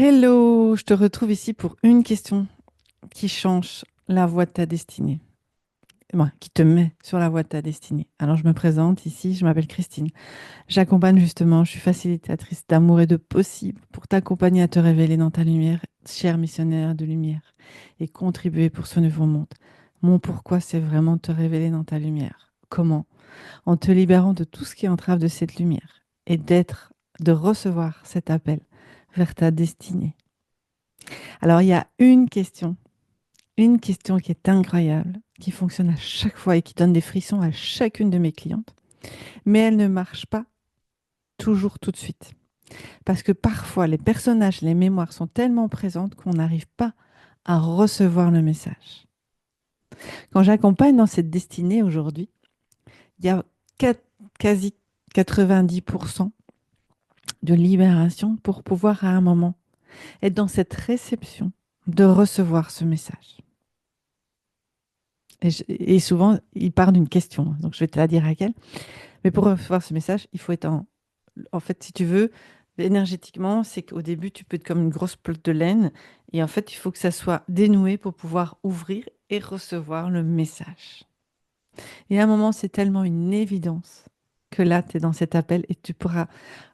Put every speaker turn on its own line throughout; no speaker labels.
Hello, je te retrouve ici pour une question qui change la voie de ta destinée. Qui te met sur la voie de ta destinée. Alors je me présente ici, je m'appelle Christine. J'accompagne justement, je suis facilitatrice d'amour et de possible pour t'accompagner à te révéler dans ta lumière, cher missionnaire de lumière, et contribuer pour ce nouveau monde. Mon pourquoi, c'est vraiment te révéler dans ta lumière. Comment? En te libérant de tout ce qui entrave de cette lumière et de recevoir cet appel vers ta destinée. Alors, il y a une question qui est incroyable, qui fonctionne à chaque fois et qui donne des frissons à chacune de mes clientes, mais elle ne marche pas toujours tout de suite. Parce que parfois, les personnages, les mémoires sont tellement présentes qu'on n'arrive pas à recevoir le message. Quand j'accompagne dans cette destinée aujourd'hui, il y a quasi 90% de libération pour pouvoir à un moment être dans cette réception de recevoir ce message. Et souvent, il part d'une question. Donc, je vais te la dire à quelle. Mais pour recevoir ce message, il faut être en fait, si tu veux, énergétiquement, c'est qu'au début, tu peux être comme une grosse pelote de laine. Et en fait, il faut que ça soit dénoué pour pouvoir ouvrir et recevoir le message. Et à un moment, c'est tellement une évidence que là, tu es dans cet appel et tu pourras,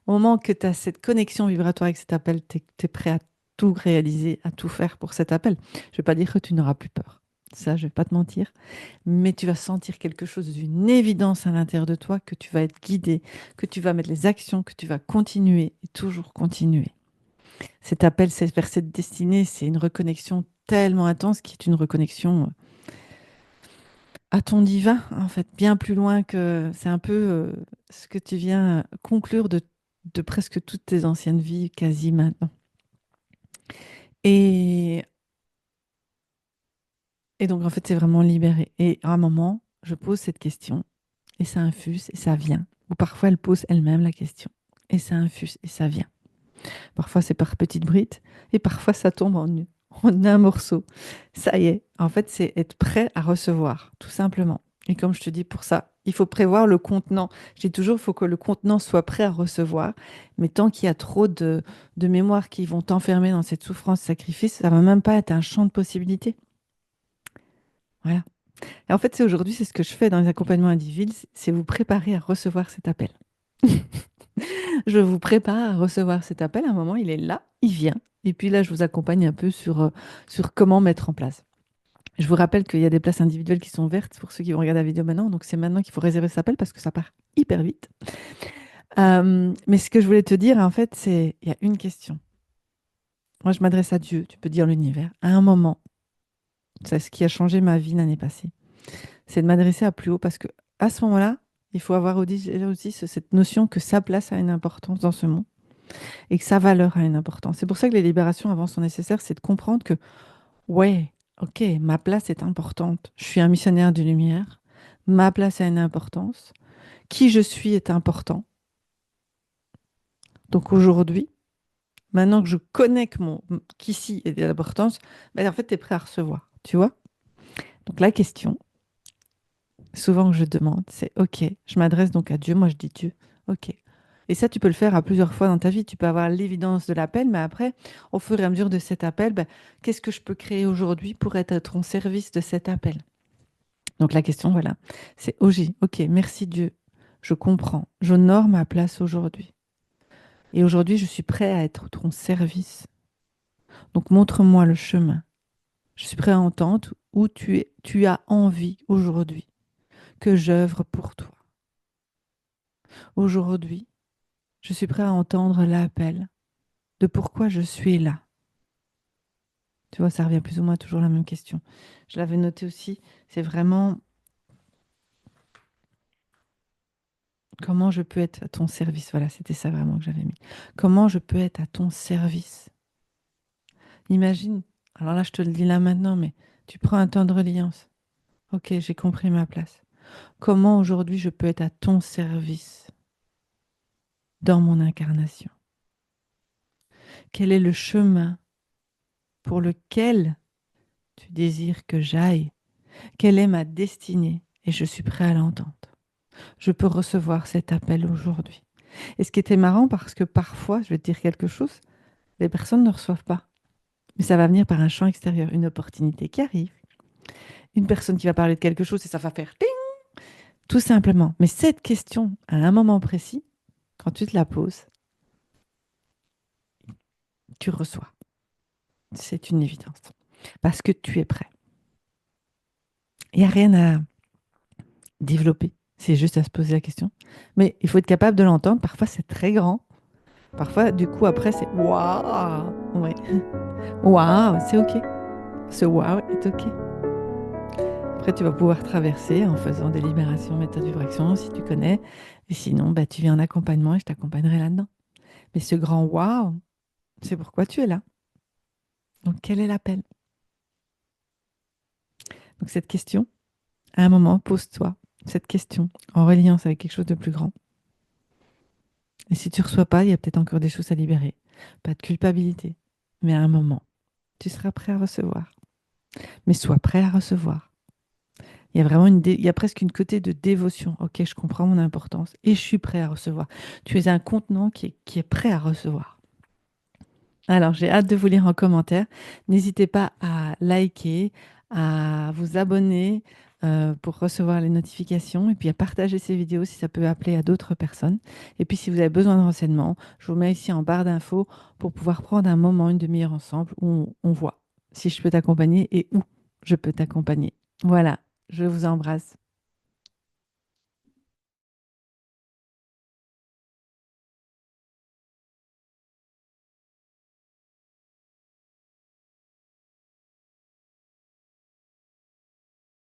au moment que tu as cette connexion vibratoire avec cet appel, tu es prêt à tout réaliser, à tout faire pour cet appel. Je ne vais pas dire que tu n'auras plus peur. Ça, je ne vais pas te mentir, mais tu vas sentir quelque chose d'une évidence à l'intérieur de toi, que tu vas être guidé, que tu vas mettre les actions, que tu vas continuer et toujours continuer. Cet appel, vers cette destinée, c'est une reconnexion tellement intense qui est une reconnexion à ton divin, en fait, bien plus loin que... C'est un peu ce que tu viens conclure de presque toutes tes anciennes vies, quasi maintenant. Et, et donc, en fait, c'est vraiment libéré. Et à un moment, je pose cette question. Et ça infuse et ça vient. Ou parfois elle pose elle-même la question. Et ça infuse et ça vient. Parfois c'est par petites brides et parfois ça tombe en un morceau. Ça y est, en fait c'est être prêt à recevoir, tout simplement. Et comme je te dis, pour ça, il faut prévoir le contenant. Je dis toujours, il faut que le contenant soit prêt à recevoir. Mais tant qu'il y a trop de mémoires qui vont t'enfermer dans cette souffrance, sacrifice, ça va même pas être un champ de possibilités. Voilà. Et en fait, c'est aujourd'hui, c'est ce que je fais dans les accompagnements individuels, c'est vous préparer à recevoir cet appel. Je vous prépare à recevoir cet appel. À un moment, il est là, il vient. Et puis là, je vous accompagne un peu sur comment mettre en place. Je vous rappelle qu'il y a des places individuelles qui sont ouvertes pour ceux qui vont regarder la vidéo maintenant. Donc, c'est maintenant qu'il faut réserver cet appel parce que ça part hyper vite. Mais ce que je voulais te dire, en fait, c'est il y a une question. Moi, je m'adresse à Dieu, tu peux dire l'univers. À un moment, c'est ce qui a changé ma vie l'année passée. C'est de m'adresser à plus haut parce que à ce moment-là, il faut avoir aussi cette notion que sa place a une importance dans ce monde et que sa valeur a une importance. C'est pour ça que les libérations avant sont nécessaires, c'est de comprendre que, ouais, ok, ma place est importante. Je suis un missionnaire de lumière. Ma place a une importance. Qui je suis est important. Donc aujourd'hui, maintenant que je connais que qu'ici est de l'importance, ben en fait, tu es prêt à recevoir. Tu vois? Donc la question, souvent que je demande, c'est ok, je m'adresse donc à Dieu, moi je dis Dieu, ok. Et ça, tu peux le faire à plusieurs fois dans ta vie. Tu peux avoir l'évidence de l'appel, mais après, au fur et à mesure de cet appel, ben, qu'est-ce que je peux créer aujourd'hui pour être à ton service de cet appel? Donc la question, voilà, c'est OJ, ok, merci Dieu, je comprends, j'honore ma place aujourd'hui. Et aujourd'hui, je suis prêt à être ton service. Donc montre-moi le chemin. Je suis prêt à entendre où tu as envie aujourd'hui que j'œuvre pour toi. Aujourd'hui, je suis prêt à entendre l'appel de pourquoi je suis là. Tu vois, ça revient plus ou moins toujours à la même question. Je l'avais noté aussi, c'est vraiment comment je peux être à ton service. Voilà, c'était ça vraiment que j'avais mis. Comment je peux être à ton service. Imagine, alors là je te le dis là maintenant, mais tu prends un temps de reliance. Ok, j'ai compris ma place. Comment aujourd'hui je peux être à ton service dans mon incarnation? Quel est le chemin pour lequel tu désires que j'aille? Quelle est ma destinée? Et je suis prêt à l'entendre. Je peux recevoir cet appel aujourd'hui. Et ce qui était marrant, parce que parfois, je vais te dire quelque chose, Les personnes ne reçoivent pas. Mais ça va venir par un champ extérieur, une opportunité qui arrive, une personne qui va parler de quelque chose et ça va faire ting, tout simplement. Mais cette question, à un moment précis, quand tu te la poses, tu reçois. C'est une évidence. Parce que tu es prêt. Il n'y a rien à développer. C'est juste à se poser la question. Mais il faut être capable de l'entendre. Parfois, c'est très grand. Parfois, du coup, après, c'est waouh. Ouais. Waouh, c'est OK. Ce waouh est OK. Après, tu vas pouvoir traverser en faisant des libérations, méthode vibration, si tu connais. Et sinon, bah, tu viens en accompagnement et je t'accompagnerai là-dedans. Mais ce grand waouh, c'est pourquoi tu es là. Donc, quel est l'appel? Donc, cette question, à un moment, pose-toi cette question en reliance avec quelque chose de plus grand. Et si tu ne reçois pas, il y a peut-être encore des choses à libérer. Pas de culpabilité. Mais à un moment, tu seras prêt à recevoir. Mais sois prêt à recevoir. Il y a vraiment il y a presque une côté de dévotion. Ok, je comprends mon importance et je suis prêt à recevoir. Tu es un contenant qui est prêt à recevoir. Alors, j'ai hâte de vous lire en commentaire. N'hésitez pas à liker, à vous abonner pour recevoir les notifications et puis à partager ces vidéos si ça peut appeler à d'autres personnes. Et puis, si vous avez besoin de renseignements, je vous mets ici en barre d'infos pour pouvoir prendre un moment, une demi-heure ensemble où on voit si je peux t'accompagner et où je peux t'accompagner. Voilà, je vous embrasse.